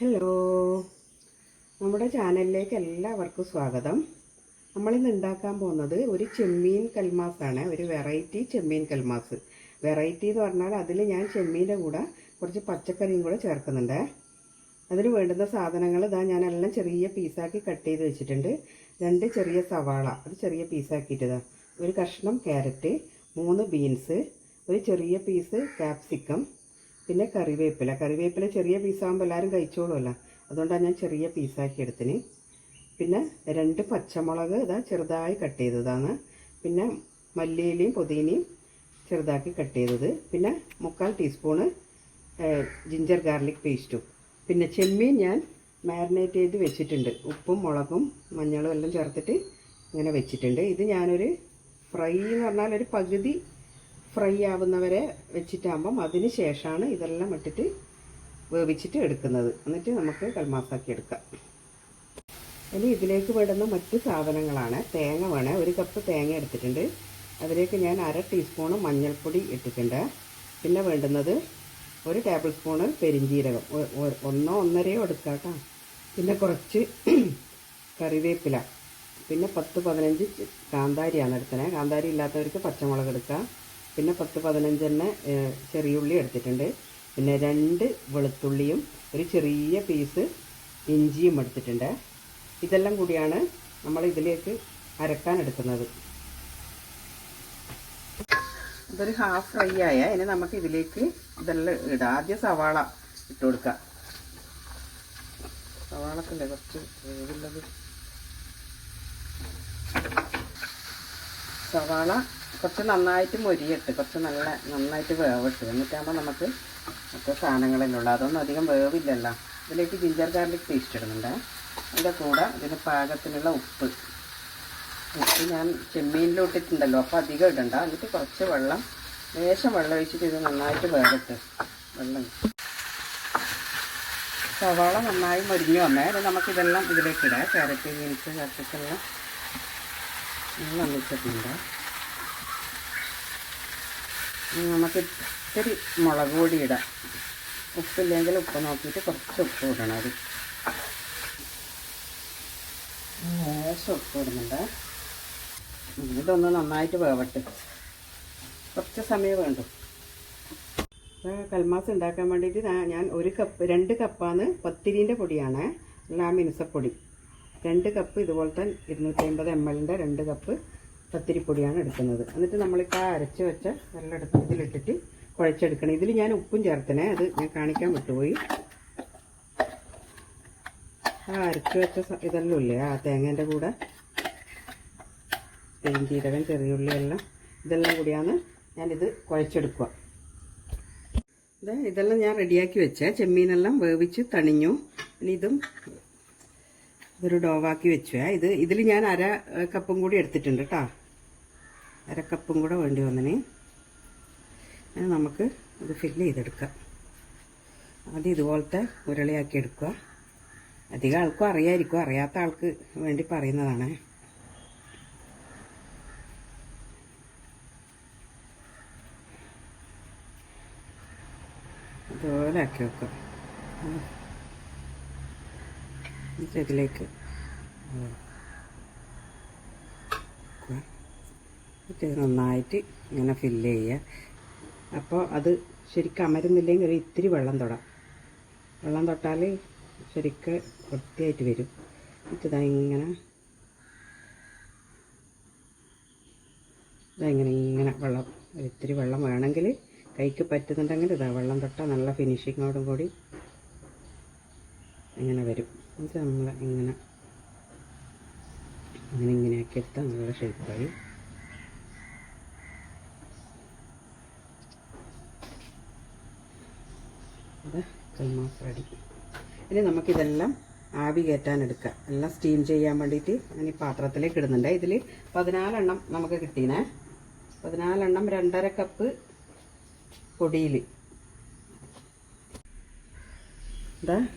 Hello, നമ്മുടെ ചാനലിലേക്ക് എല്ലാവർക്കും സ്വാഗതം. നമ്മളിന്ന് ഉണ്ടാക്കാൻ പോകുന്നത് ഒരു ചെമ്മീൻ കൽമാസാണ്. ഒരു വെറൈറ്റി ചെമ്മീൻ കൽമാസ്. വെറൈറ്റി എന്ന് പറഞ്ഞാൽ അതിൽ ഞാൻ ചെമ്മീൻ്റെ കൂടെ കുറച്ച് പച്ചക്കറിയും കൂടെ ചേർക്കുന്നുണ്ട്. അതിന് വേണ്ടുന്ന സാധനങ്ങൾ ഞാനെല്ലാം ചെറിയ പീസാക്കി കട്ട് ചെയ്ത് വെച്ചിട്ടുണ്ട്. 2 ചെറിയ സവാള, അത് ചെറിയ പീസാക്കിയിട്ടതാണ്. ഒരു കഷ്ണം ക്യാരറ്റ്, 3 ബീൻസ്, ഒരു ചെറിയ പീസ് ക്യാപ്സിക്കം, പിന്നെ കറിവേപ്പില ചെറിയ പീസാകുമ്പോൾ എല്ലാവരും കഴിച്ചോളുമല്ലോ, അതുകൊണ്ടാണ് ഞാൻ ചെറിയ പീസാക്കി എടുത്തിന്. പിന്നെ 2 പച്ചമുളക് ചെറുതായി കട്ട് ചെയ്തതാണ്. പിന്നെ മല്ലിയിലയും പുതിനയും ചെറുതാക്കി കട്ട് ചെയ്തത്. പിന്നെ 1/4 ടീസ്പൂണ് ജിഞ്ചർ ഗാർലിക് പേസ്റ്റും. പിന്നെ ചെമ്മീൻ ഞാൻ മാരിനേറ്റ് ചെയ്ത് വെച്ചിട്ടുണ്ട്. ഉപ്പും മുളകും മഞ്ഞളും എല്ലാം ചേർത്തിട്ട് ഇങ്ങനെ വെച്ചിട്ടുണ്ട്. ഇത് ഞാനൊരു ഫ്രൈ എന്ന് പറഞ്ഞാൽ ഒരു പകുതി ഫ്രൈ ആവുന്നവരെ വെച്ചിട്ടാകുമ്പം അതിന് ശേഷമാണ് ഇതെല്ലാം ഇട്ടിട്ട് വേവിച്ചിട്ട് എടുക്കുന്നത്. എന്നിട്ട് നമുക്ക് കൽമാസാക്കി എടുക്കാം. ഇനി ഇതിലേക്ക് വേണ്ടുന്ന മറ്റ് സാധനങ്ങളാണ്. തേങ്ങ വേണേ, 1 കപ്പ് തേങ്ങ എടുത്തിട്ടുണ്ട്. അതിലേക്ക് ഞാൻ 1/2 ടീസ്പൂണ് മഞ്ഞൾപ്പൊടി ഇട്ടിട്ടുണ്ട്. പിന്നെ വേണ്ടുന്നത് 1 ടേബിൾ സ്പൂണ് പെരിഞ്ജീരകം, 1-1.5 എടുക്കാം കേട്ടോ. പിന്നെ കുറച്ച് കറിവേപ്പില, പിന്നെ 10-15 കാന്താരിയാണ് എടുത്തത്. കാന്താരി ഇല്ലാത്തവർക്ക് പച്ചമുളക് എടുക്കാം. പിന്നെ 10-15 തന്നെ ചെറിയുള്ളി എടുത്തിട്ടുണ്ട്. പിന്നെ 2 വെളുത്തുള്ളിയും ഒരു ചെറിയ പീസ് ഇഞ്ചിയും എടുത്തിട്ടുണ്ട്. ഇതെല്ലാം കൂടിയാണ് നമ്മൾ ഇതിലേക്ക് അരക്കാൻ എടുക്കുന്നത്. ഇതൊരു ഹാഫ് ഫ്രൈ ആയ ഇനി നമുക്ക് ഇതിലേക്ക് ഇതെല്ലാം ഇടാം. ആദ്യം സവാള ഇട്ട് കൊടുക്കാം. സവാളക്കല്ലേ കുറച്ച് വേവുള്ളത്. സവാള കുറച്ച് നന്നായിട്ട് മൊരിയിട്ട്, കുറച്ച് നന്നായിട്ട് വേവിട്ട്, എന്നിട്ടാകുമ്പോൾ നമുക്ക് മറ്റേ സാധനങ്ങളെല്ലാം ഉള്ളു. അതൊന്നും അധികം വേവില്ലല്ലോ. ഇതിലേക്ക് ജിഞ്ചർ ഗാർലിക് പേസ്റ്റ് ഇടുന്നുണ്ട്. അതിൻ്റെ കൂടെ ഇതിന് പാകത്തിനുള്ള ഉപ്പ് ഞാൻ ചെമ്മീനിലിട്ടിട്ടുണ്ടല്ലോ, അപ്പോൾ അധികം ഇടണ്ട. എന്നിട്ട് കുറച്ച് ലേശം വെള്ളം ഒഴിച്ചിട്ട് ഇത് നന്നായിട്ട് വേവിട്ട്. സവാള നന്നായി മൊരിഞ്ഞു വന്നേ നമുക്കിതെല്ലാം ഇതിലേക്കിടാം. Carrot, beans, ക്യാപ്സിക്കെല്ലാം ഒന്നിച്ചിട്ടുണ്ട്. നമുക്ക് ഇത്തിരി മുളക് പൊടി ഇടാം. ഉപ്പില്ലെങ്കിൽ ഉപ്പ് നോക്കിയിട്ട് കുറച്ച് ഉപ്പ് ഇടണം. അത് ലേശം ഉപ്പ് ഇടുന്നുണ്ട്. ഇതൊന്ന് നന്നായിട്ട് വേവട്ടെ, കുറച്ച് സമയം വേണ്ടു. കൽമാസ് ഉണ്ടാക്കാൻ വേണ്ടിയിട്ട് ഞാൻ 2 കപ്പാണ് പത്തിരീൻ്റെ പൊടിയാണ്, അല്ല മിനുസപ്പൊടി. 2 കപ്പ് ഇതുപോലത്തെ 250 ml 2 കപ്പ് പത്തിരിപ്പൊടിയാണ് എടുക്കുന്നത്. എന്നിട്ട് നമ്മളിപ്പോൾ അരച്ച് വെച്ച വെള്ളം എടുത്ത് ഇതിലിട്ടിട്ട് കുഴച്ചെടുക്കണം. ഇതിൽ ഞാൻ ഉപ്പും ചേർത്തണേ, അത് ഞാൻ കാണിക്കാൻ വിട്ടുപോയി. അരച്ച് വെച്ച ഇതെല്ലാം ഇല്ലേ, തേങ്ങേൻ്റെ കൂടെ പെരിഞ്ജീരകം, ചെറിയുള്ളി എല്ലാം ഇതെല്ലാം കൂടിയാണ് ഞാനിത് കുഴച്ചെടുക്കുക. ഇതെല്ലാം ഞാൻ റെഡിയാക്കി വെച്ചേ. ചെമ്മീനെല്ലാം വേവിച്ച് തണിഞ്ഞു. ഇനി ഇതൊരു ഡോവാക്കി വെച്ചു. ഇതിൽ ഞാൻ 1/2 കപ്പും കൂടി എടുത്തിട്ടുണ്ട് കേട്ടോ. 1/2 കപ്പും കൂടെ വേണ്ടി വന്നിന്. നമുക്ക് ഇത് ഫില്ല് ചെയ്തെടുക്കാം. ആദ്യം ഇതുപോലത്തെ ഉരുളയാക്കി എടുക്കുക. അധികം ആൾക്കും അറിയാമായിരിക്കും, അറിയാത്ത ആൾക്ക് വേണ്ടി പറയുന്നതാണ്. ഇതുപോലെ ആക്കി വെക്കാം. ഇതിലേക്ക് നന്നായിട്ട് ഇങ്ങനെ ഫില്ല് ചെയ്യുക. അപ്പോൾ അത് ശരിക്കും അമരുന്നില്ലെങ്കിൽ ഒരു ഇത്തിരി വെള്ളം തൊടാം. വെള്ളം തൊട്ടാൽ ശരിക്കും വൃത്തിയായിട്ട് വരും. ഇങ്ങനെ ഇങ്ങനെ വെള്ളം, ഇത്തിരി വെള്ളം വേണമെങ്കിൽ കൈക്ക് പറ്റുന്നുണ്ടെങ്കിൽ വെള്ളം തൊട്ടാൽ നല്ല ഫിനിഷിങ്ങോടും കൂടി ഇങ്ങനെ വരും. ഇത് നമ്മൾ ഇങ്ങനെയാക്കി എടുത്താൽ നല്ല ഷേപ്പായി. അത് കൽമാസ് റെഡി. ഇനി നമുക്കിതെല്ലാം ആവി കയറ്റാനെടുക്കാം. എല്ലാം സ്റ്റീം ചെയ്യാൻ വേണ്ടിയിട്ട് ഞാൻ ഈ പാത്രത്തിലേക്ക് ഇടുന്നുണ്ട്. ഇതിൽ 14 എണ്ണം നമുക്ക് കിട്ടീനേ. 14 എണ്ണം 2.5 കപ്പ് പൊടിയിൽ.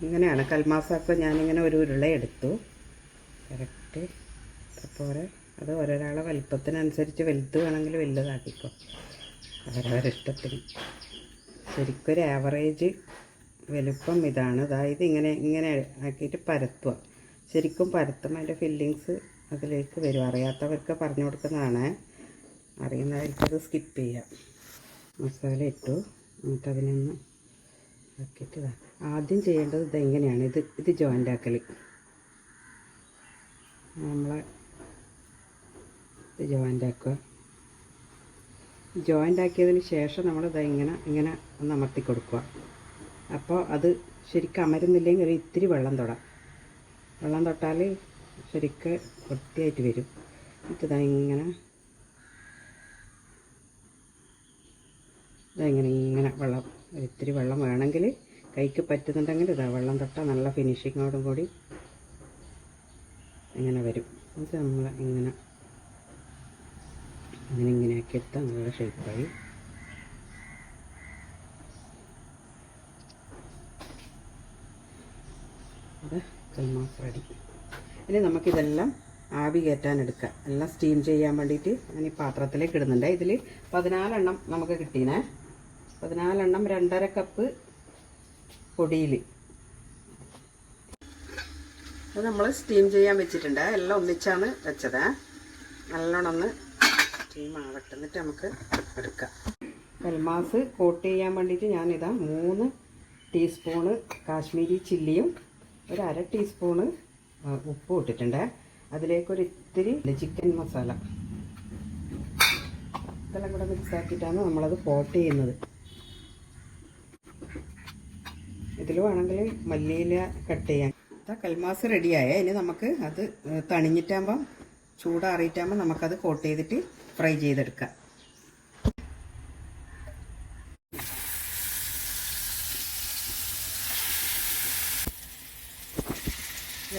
ഇങ്ങനെയാണ് കൽമാസാക്കുക. ഞാനിങ്ങനെ ഒരു ഉരുള എടുത്തു. കറക്റ്റ് അതുപോലെ അത് ഓരോരാളെ വലിപ്പത്തിനനുസരിച്ച് വലുത് വേണമെങ്കിൽ വലുതാക്കിക്കോ, അവരവരിഷ്ടത്തിന്. ശരിക്കൊരു ആവറേജ് വലുപ്പം ഇതാണ്. അതായത് ഇങ്ങനെ ഇങ്ങനെ ആക്കിയിട്ട് പരത്തുക. ശരിക്കും പരത്തുമ്പോൾ അതിൻ്റെ ഫില്ലിങ്സ് അതിലേക്ക് വരും. അറിയാത്തവർക്ക് പറഞ്ഞു കൊടുക്കുന്നതാണ്, അറിയുന്നവർക്കത് സ്കിപ്പ് ചെയ്യാം. മസാല ഇട്ടു, എന്നിട്ടതിനൊന്ന് ആക്കിയിട്ട് ആദ്യം ചെയ്യേണ്ടത് ഇതെങ്ങനെയാണ്, ഇത് ജോയിൻ്റ് ആക്കൽ. നമ്മളെ ഇത് ജോയിൻ്റ് ആക്കുക. ജോയിൻ്റ് ആക്കിയതിന് ശേഷം നമ്മൾ ഇങ്ങനെ ഒന്ന് അമർത്തി കൊടുക്കുക. അപ്പോൾ അത് ശരിക്കും അമരുന്നില്ലെങ്കിൽ ഒരു ഇത്തിരി വെള്ളം തൊടാം. വെള്ളം തൊട്ടാൽ ശരിക്ക് വൃത്തിയായിട്ട് വരും. ഇങ്ങനെ ഇങ്ങനെ വെള്ളം, ഇത്തിരി വെള്ളം വേണമെങ്കിൽ കൈക്ക് പറ്റുന്നുണ്ടെങ്കിൽ വെള്ളം തൊട്ടാൽ നല്ല ഫിനിഷിങ്ങോടും കൂടി ഇങ്ങനെ വരും. അത് നമ്മൾ ഇങ്ങനെയാക്കി എടുത്താൽ നല്ല ഷേപ്പായി. അത് കൽമാസ് റെഡി. ഇനി നമുക്കിതെല്ലാം ആവി കയറ്റാനെടുക്കാം. എല്ലാം സ്റ്റീം ചെയ്യാൻ വേണ്ടിയിട്ട് ഞാൻ ഈ പാത്രത്തിലേക്ക് ഇടുന്നുണ്ട്. ഇതിൽ 14 എണ്ണം നമുക്ക് കിട്ടീനെ. 14 എണ്ണം 2.5 കപ്പ് പൊടിയിൽ. അത് നമ്മൾ സ്റ്റീം ചെയ്യാൻ വെച്ചിട്ടുണ്ട്. എല്ലാം ഒന്നിച്ചാണ് വെച്ചത്. നല്ലോണം ഒന്ന് സ്റ്റീം ആവട്ടെ, എന്നിട്ട് നമുക്ക് എടുക്കാം. കൽമാസ് കോട്ട് ചെയ്യാൻ വേണ്ടിയിട്ട് ഞാനിതാ 3 ടീസ്പൂണ് കാശ്മീരി ചില്ലിയും 1/2 ടീസ്പൂണ് ഉപ്പും ഇട്ടിട്ടുണ്ട്. അതിലേക്കൊരു ഇത്തിരി ചിക്കൻ മസാല, ഇതെല്ലാം കൂടെ മിക്സ് ആക്കിയിട്ടാണ് നമ്മളത് കോട്ട് ചെയ്യുന്നത്. ഇതിൽ വേണമെങ്കിൽ മല്ലിയില കട്ട് ചെയ്യാൻ. കൽമാസ് റെഡിയായ ഇനി നമുക്ക് അത് തണിഞ്ഞിട്ടാകുമ്പം ചൂടാറിയിട്ടാകുമ്പോൾ നമുക്കത് കോട്ട് ചെയ്തിട്ട് ഫ്രൈ ചെയ്തെടുക്കാം.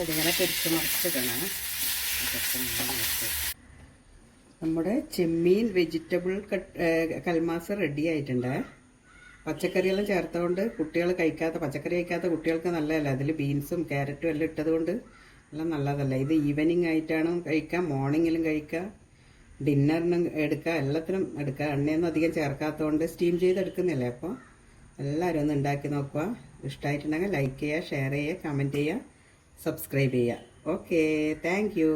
ഇതിങ്ങനെ പൊരിച്ച് മറിച്ചിടണം. നമ്മുടെ ചെമ്മീൻ വെജിറ്റബിൾ കൽമാസ് റെഡി ആയിട്ടുണ്ട്. പച്ചക്കറിയെല്ലാം ചേർത്തുകൊണ്ട് പച്ചക്കറി കഴിക്കാത്ത കുട്ടികൾക്ക് നല്ലതല്ല. അതിൽ ബീൻസും ക്യാരറ്റും എല്ലാം ഇട്ടതുകൊണ്ട് എല്ലാം നല്ലതല്ല. ഇത് ഈവനിങ് ആയിട്ടാണ് കഴിക്കാം, മോർണിംഗിലും കഴിക്കാം, ഡിന്നറിനും എടുക്കുക, എല്ലാത്തിനും എടുക്കുക. എണ്ണയൊന്നും അധികം ചേർക്കാത്തതുകൊണ്ട് സ്റ്റീം ചെയ്തെടുക്കുന്നില്ലേ. അപ്പോൾ എല്ലാവരും ഒന്ന് ഉണ്ടാക്കി നോക്കുക. ഇഷ്ടമായിട്ടുണ്ടെങ്കിൽ ലൈക്ക് ചെയ്യുക, ഷെയർ ചെയ്യുക, കമൻറ്റ് ചെയ്യുക, സബ്സ്ക്രൈബ് ചെയ്യുക. Okay, thank you.